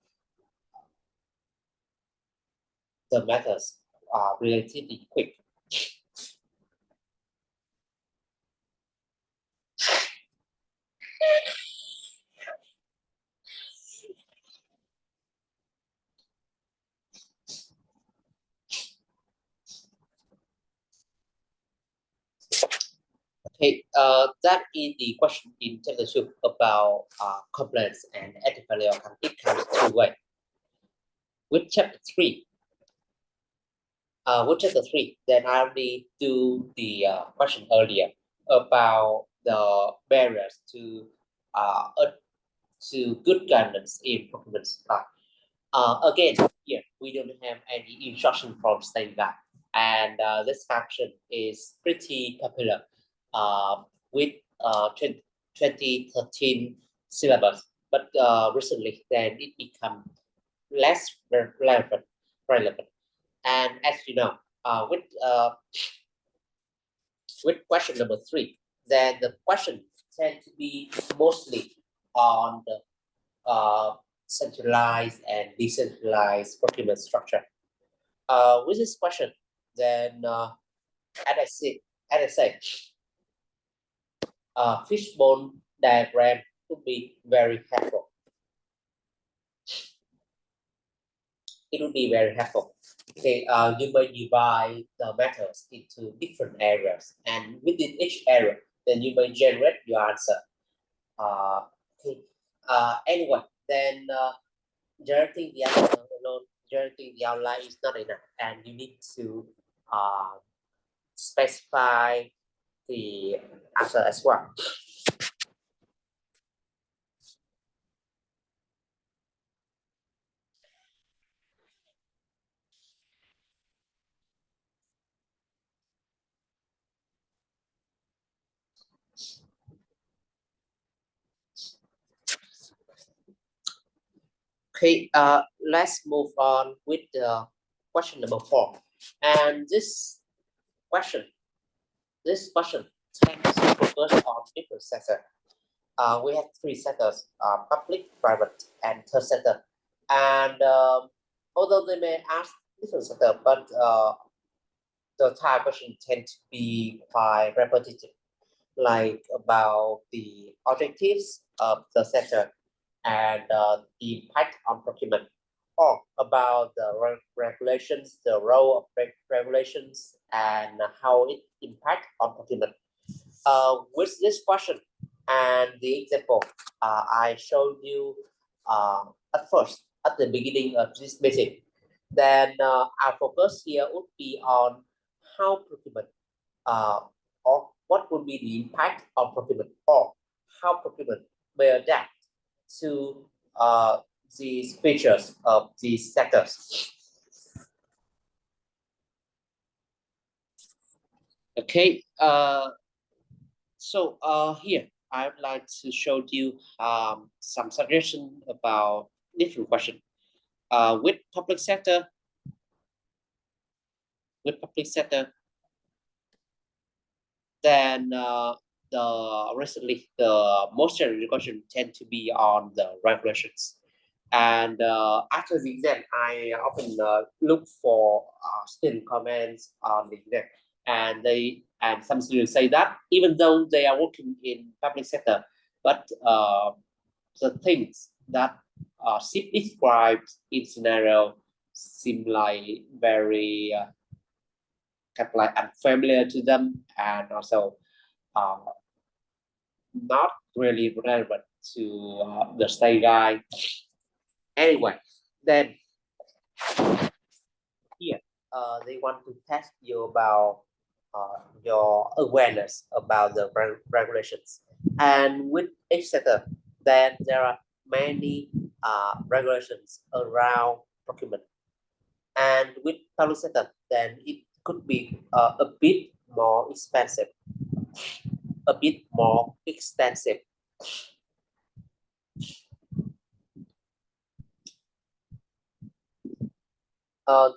methods relatively quick. Okay, that is the question in chapter 2 about compliance and added value outcome. It comes two ways. With chapter 3, then I already do the question earlier about the barriers to good governance in procurement supply. Again, here we don't have any instruction from study guide, and this caption is pretty popular with 2013 syllabus, but recently then it become less relevant. And as you know, with question number 3, then the question tend to be mostly on the centralized and decentralized procurement structure. With this question, then as I said, fishbone diagram would be very helpful. It would be very helpful. Okay, you may divide the methods into different areas, and within each area, then you may generate your answer. Okay. Anyway, then generating the answer alone, generating the outline is not enough, and you need to specify the answer as well. Okay, let's move on with question number 4. And question, this question tends to focus on different sectors. We have 3 sectors: public, private, and third sector. And although they may ask different sector, but the type question tend to be quite repetitive, like about the objectives of the sector and the impact on procurement, or about the regulations, the role of regulations, and how it impact on procurement. With this question and the example I showed you at first, at the beginning of this meeting, then our focus here would be on how procurement or what would be the impact of procurement, or how procurement may adapt to these features of these sectors. Okay, so here I would like to show you some suggestion about different question. With public sector, then recently the most challenging question tend to be on the regulations. And after the exam, I often look for student comments on the exam, and some students say that even though they are working in public sector, but the things that CIPS describes in scenario seem like very kind of like unfamiliar to them, and also not really relevant to the state guide. Anyway, then here they want to test you about your awareness about the regulations. And with each sector, then there are many regulations around procurement. And with public sector, then it could be a bit more expensive, a bit more extensive.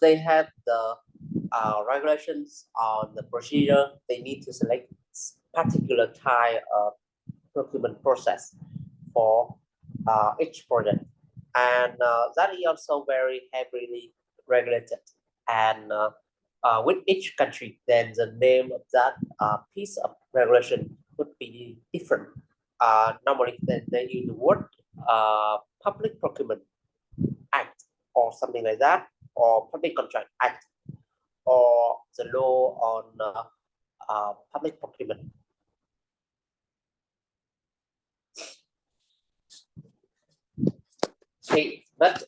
They have the regulations on the procedure. They need to select particular type of procurement process for each project, and that is also very heavily regulated. And with each country, then the name of that piece of regulation would be different. Normally, then they use the word Public Procurement Act or something like that, or Public Contract Act, or the law on public procurement. Okay, but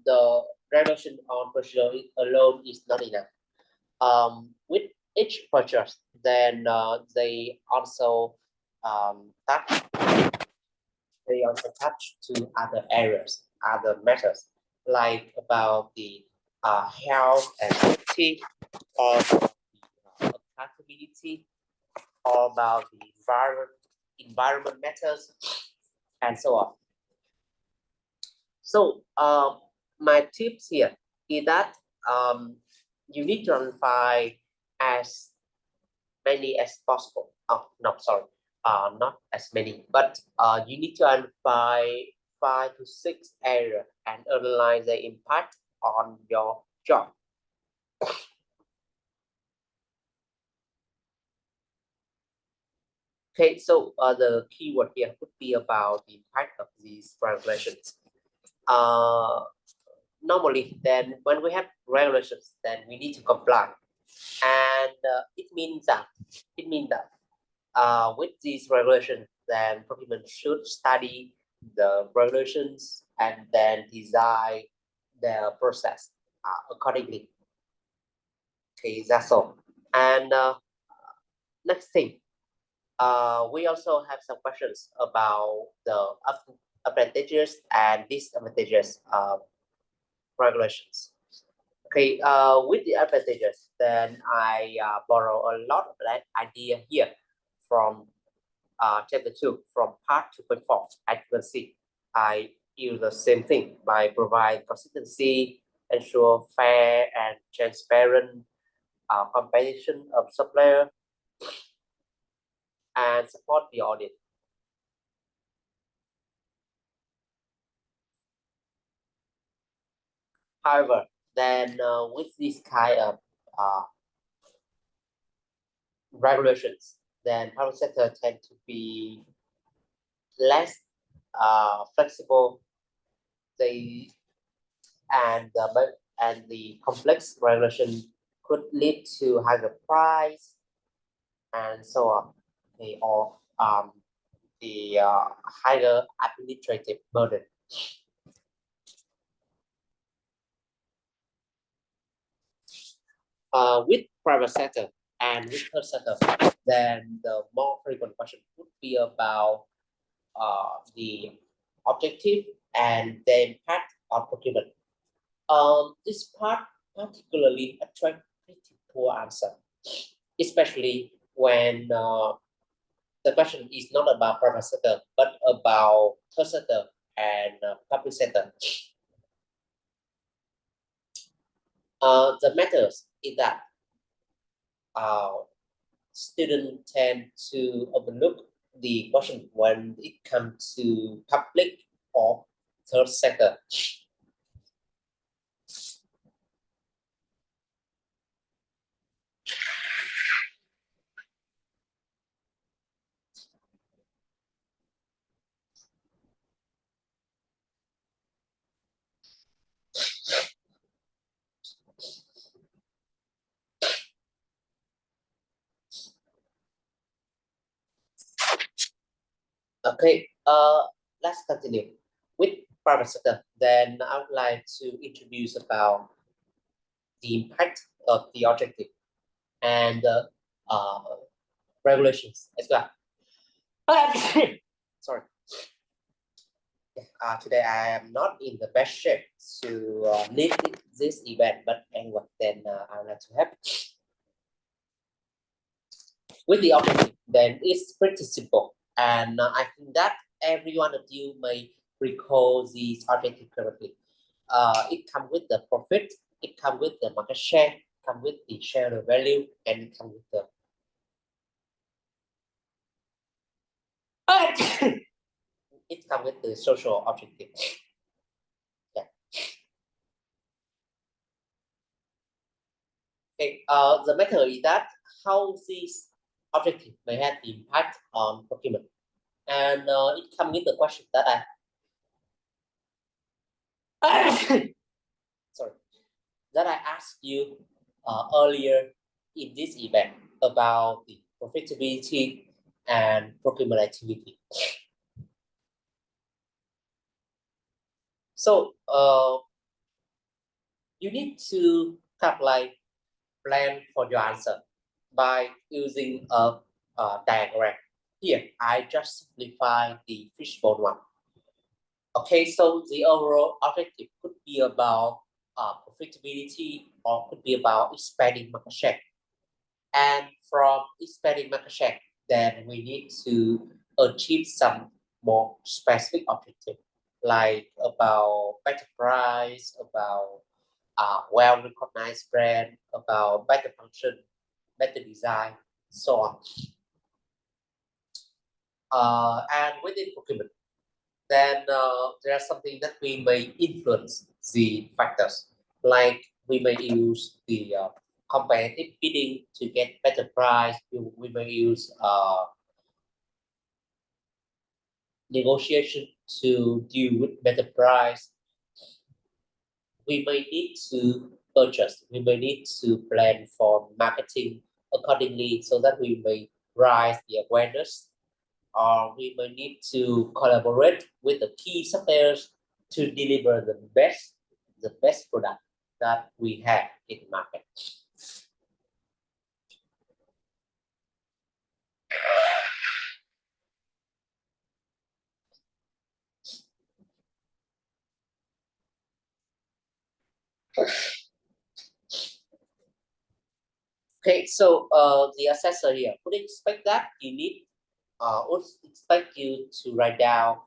the regulation on procedure alone is not enough. With each purchase, then they also touch to other areas, other matters, like about the health and safety, or about the accountability, or about the environment matters, and so on. So my tips here is that you need to identify as many as possible. Oh, no, sorry, not as many, but you need to identify 5 to 6 areas and analyze the impact on your job. Okay, so the keyword here would be about the impact of these regulations. Normally, then when we have regulations, then we need to comply, and it means that with these regulations, then procurement should study the regulations and then design the process accordingly. Okay, that's all. And next thing, we also have some questions about the advantages and disadvantages of regulations. Okay, with the advantages, then I borrow a lot of that idea here from chapter 2, from part 2.4. As you can see, I use the same thing by provide consistency, ensure fair and transparent competition of supplier, and support the audit. However, then with this kind of regulations, then public sector tend to be less flexible. They and the complex regulation could lead to higher price and so on. Okay, or the higher administrative burden. With private sector and with third sector, then the more frequent question would be about the objective and the impact of procurement. This part particularly attract pretty poor answer, especially when the question is not about private sector, but about third sector and public sector. The matters is that students tend to overlook the question when it comes to public or third sector. Okay, let's continue with private sector. Then I would like to introduce about the impact of the objective and regulations as well. Sorry. Today I am not in the best shape to lead this event, but anyway, then I would like to help. With the objective, then it's pretty simple, and I think that every one of you may recall this objective correctly. It comes with the profit, it comes with the market share, comes with the share value, and it comes with the it comes with the social objective. Yeah. Okay. The matter is that how this objective may have impact on procurement, and it comes with the question that sorry, that I asked you earlier in this event about the profitability and procurement activity. So you need to like plan for your answer by using a diagram. Here, I just simplify the fishbone one. Okay, so the overall objective could be about profitability or could be about expanding market share. And from expanding market share, then we need to achieve some more specific objective, like about better price, about well-recognized brand, about better function, better design, so on. And within procurement, then there's something that we may influence the factors, like we may use the competitive bidding to get better price. We may use negotiation to deal with better price. We may need to purchase. We may need to plan for marketing accordingly so that we may raise the awareness, or we may need to collaborate with the key suppliers to deliver the best product that we have in the market. Okay, so the assessor here would expect that you need would expect you to write down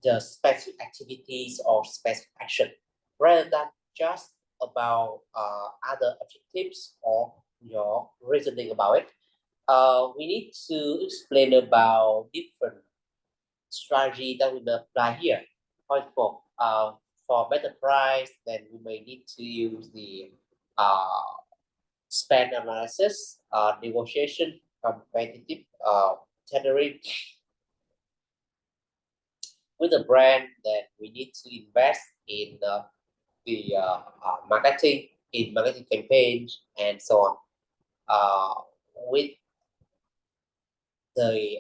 the specific activities or specific action, rather than just about other objectives or your reasoning about it. We need to explain about different strategy that we may apply here. For example, for better price, then we may need to use the spend analysis, negotiation, competitive tendering. With a brand, that we need to invest in the marketing, in marketing campaigns, and so on. With the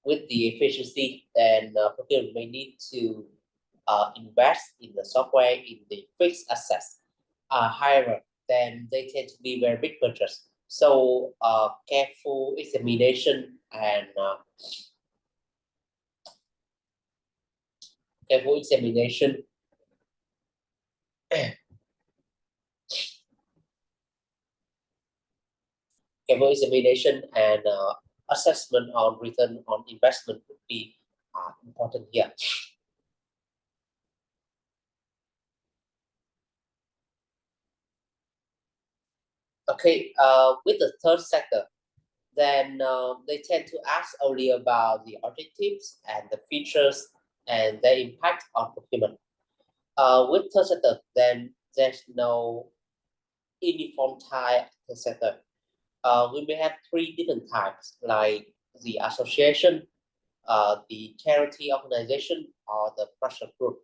with the efficiency, then procurement may need to invest in the software, in the fixed assets. However, then they tend to be very big purchase. So careful examination and careful examination careful examination and assessment on return on investment would be important here. Okay, with the third sector, then they tend to ask only about the objectives and the features and their impact on procurement. With third sector, then there's no uniform type third sector. We may have three different types, like the association, the charity organization, or the pressure group.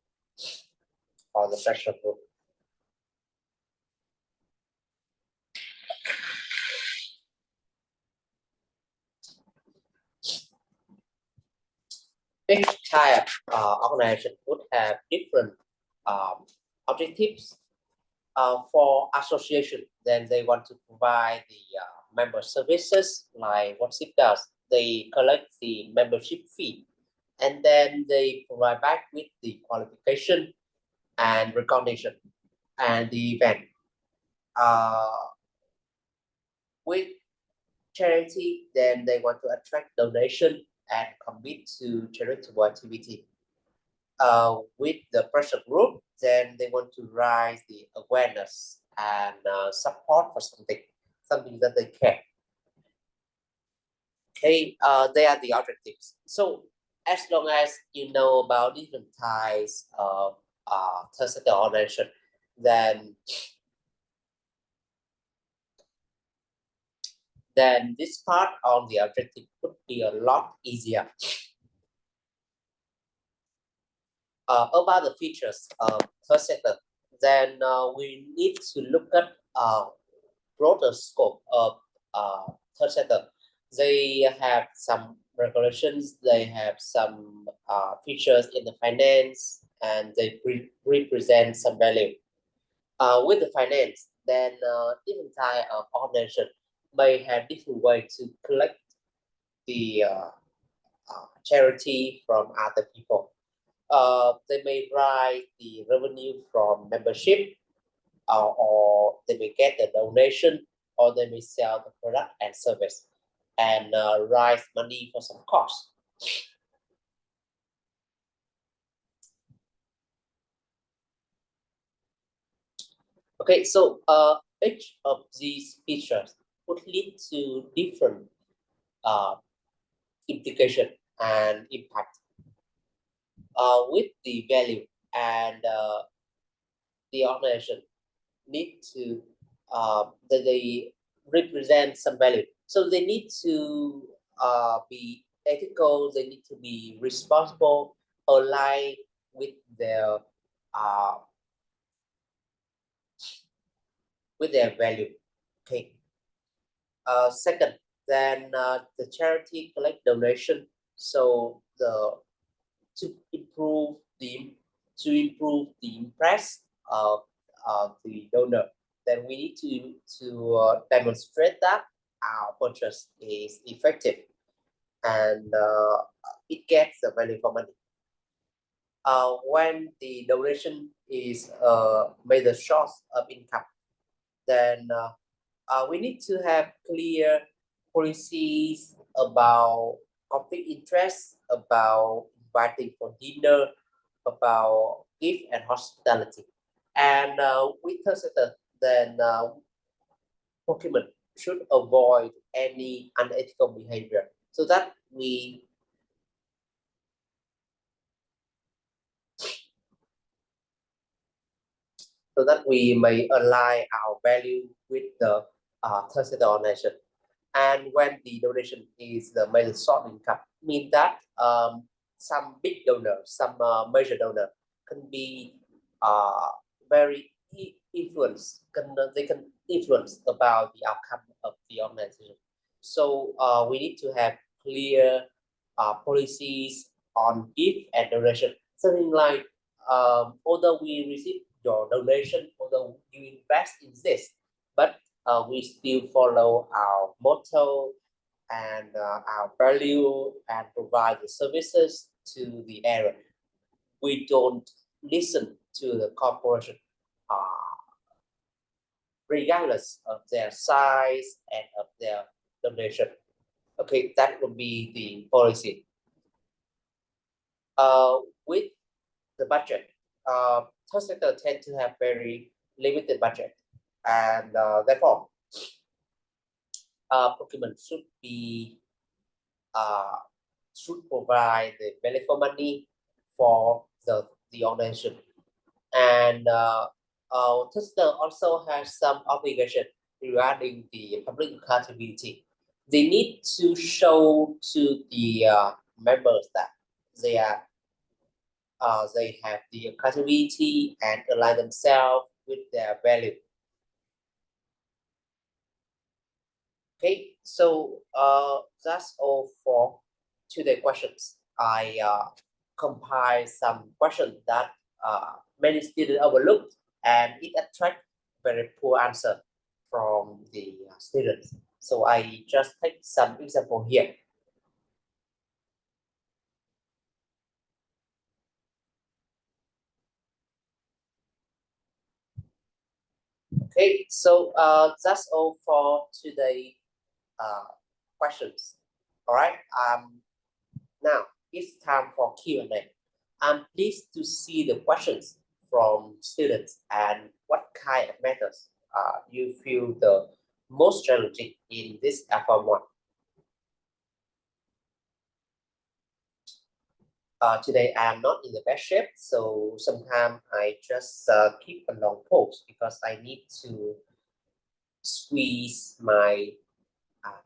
Each type organization would have different objectives. For association, then they want to provide the member services, like what CIPS does. They collect the membership fee, and then they provide back with the qualification and recognition and the event. With charity, then they want to attract donation and commit to charitable activity. With the pressure group, then they want to raise the awareness and support for something that they care. Okay, they are the objectives. So as long as you know about different types of third sector organization, then this part on the objective would be a lot easier. About the features of third sector, then we need to look at broader scope of third sector. They have some regulations, they have some features in the finance, and they represent some value. With the finance, then different type of organization may have different way to collect the charity from other people. They may raise the revenue from membership, or they may get the donation, or they may sell the product and service and raise money for some cost. Okay, so each of these features would lead to different implication and impact. With the value and the organization need to they represent some value, so they need to be ethical, they need to be responsible, aligned with their value. Okay. Second, then the charity collect donation, so to improve the impress of the donor, then we need to demonstrate that our purchase is effective and it gets the value for money. When the donation is made a source of income, then we need to have clear policies about conflict interest about inviting for dinner, about gift and hospitality. And with third sector, then procurement should avoid any unethical behavior so that we may align our value with the third sector organization. And when the donation is the major source income, mean that some big donor, some major donor can be very they can influence about the outcome of the organization. So we need to have clear policies on gift and donation. Something like, although we receive your donation, although you invest in this, but we still follow our motto and our value and provide the services to the area. We don't listen to the corporation regardless of their size and of their donation. Okay, that would be the policy. With the budget, third sector tend to have very limited budget, and therefore procurement should provide the value for money for the organization. And third sector also has some obligation regarding the public accountability. They need to show to the members that they have the accountability and align themselves with their value. Okay, so that's all for today's questions. I compiled some questions that many students overlooked, and it attracts very poor answer from the students. So I just take some example here. Okay, so that's all for today questions. All right. Now it's time for Q&A. I'm pleased to see the questions from students and what kind of methods you feel the most challenging in this L4M1. Today I'm not in the best shape, so sometimes I just keep a long pose because I need to squeeze my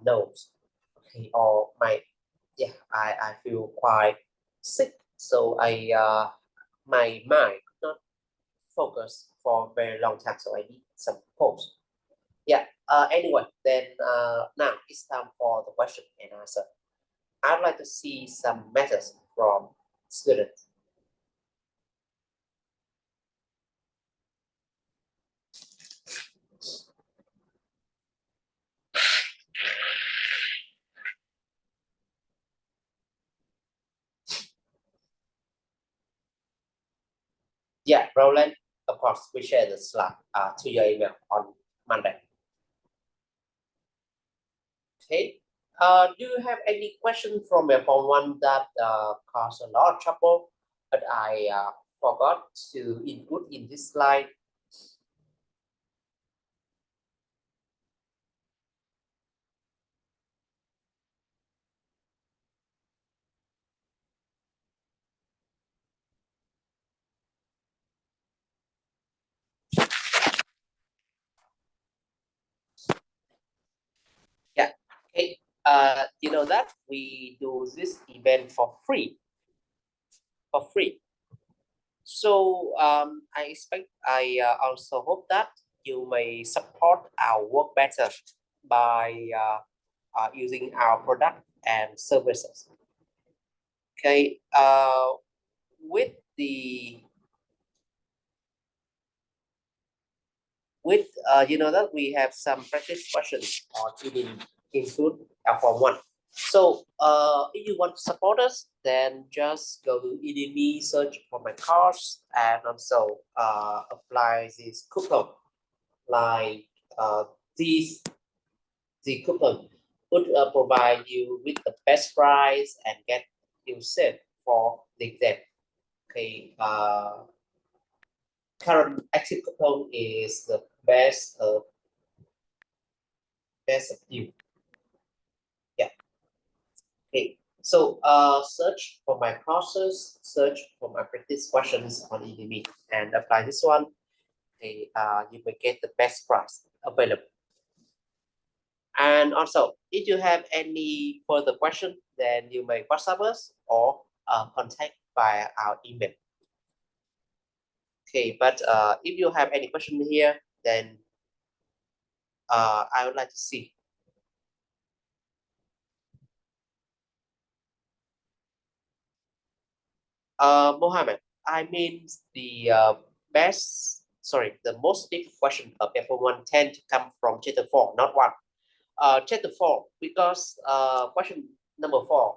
nose. Okay, or I feel quite sick, so my mind could not focus for a very long time, so I need some pause. Yeah. Anyway, then now it's time for the question and answer. I'd like to see some methods from students. Yeah, Roland, of course, we share the slide to your email on Monday. Okay. Do you have any question from your Form 1 that caused a lot of trouble, but I forgot to include in this slide? Yeah. Okay. You know that we do this event for free. So I also hope that you may support our work better by using our product and services. Okay. With you know that we have some practice questions on include L4M1. So if you want to support us, then just go to EDB, search for my course, and also apply this coupon. Like the coupon would provide you with the best price and get you said for the exam. Okay, current active component is the best of you. Yeah. Okay. So search for my courses, search for my practice questions on Udemy, and apply this one. Okay, you may get the best price available. And also, if you have any further question, then you may WhatsApp us or contact via our email. Okay, but if you have any question here, then I would like to see. Mohammed, I mean the the most difficult question of F1 tend to come from chapter 4, not 1. Chapter 4, because question number 4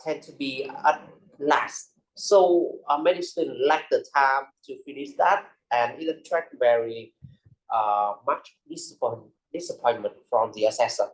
tend to be at last. So many students lack the time to finish that, and it attract very much disappointment from the assessor.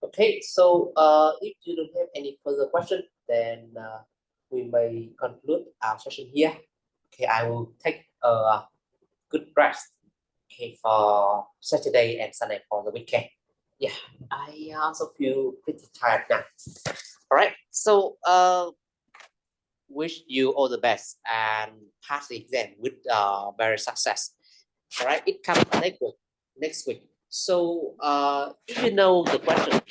Okay, so if you don't have any further question, then we may conclude our session here. Okay, I will take a good rest. Okay, for Saturday and Sunday for the weekend. Yeah, I also feel pretty tired now. All right, so wish you all the best and pass the exam with very success. All right, it comes next week. So if you know the question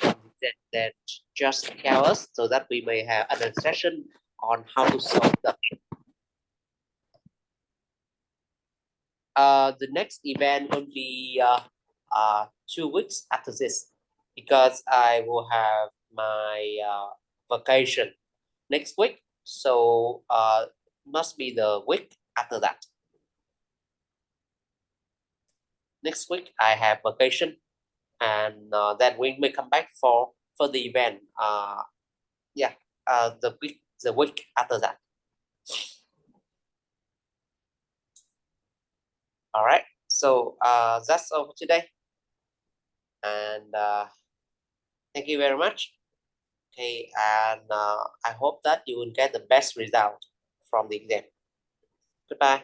then just tell us so that we may have another session on how to solve them. The next event will be 2 weeks after this because I will have my vacation next week. So must be the week after that. Next week I have vacation, and then we may come back for the event. Yeah, the week after that. All right. So that's all for today, and thank you very much. Okay, and I hope that you will get the best result from the exam. Goodbye.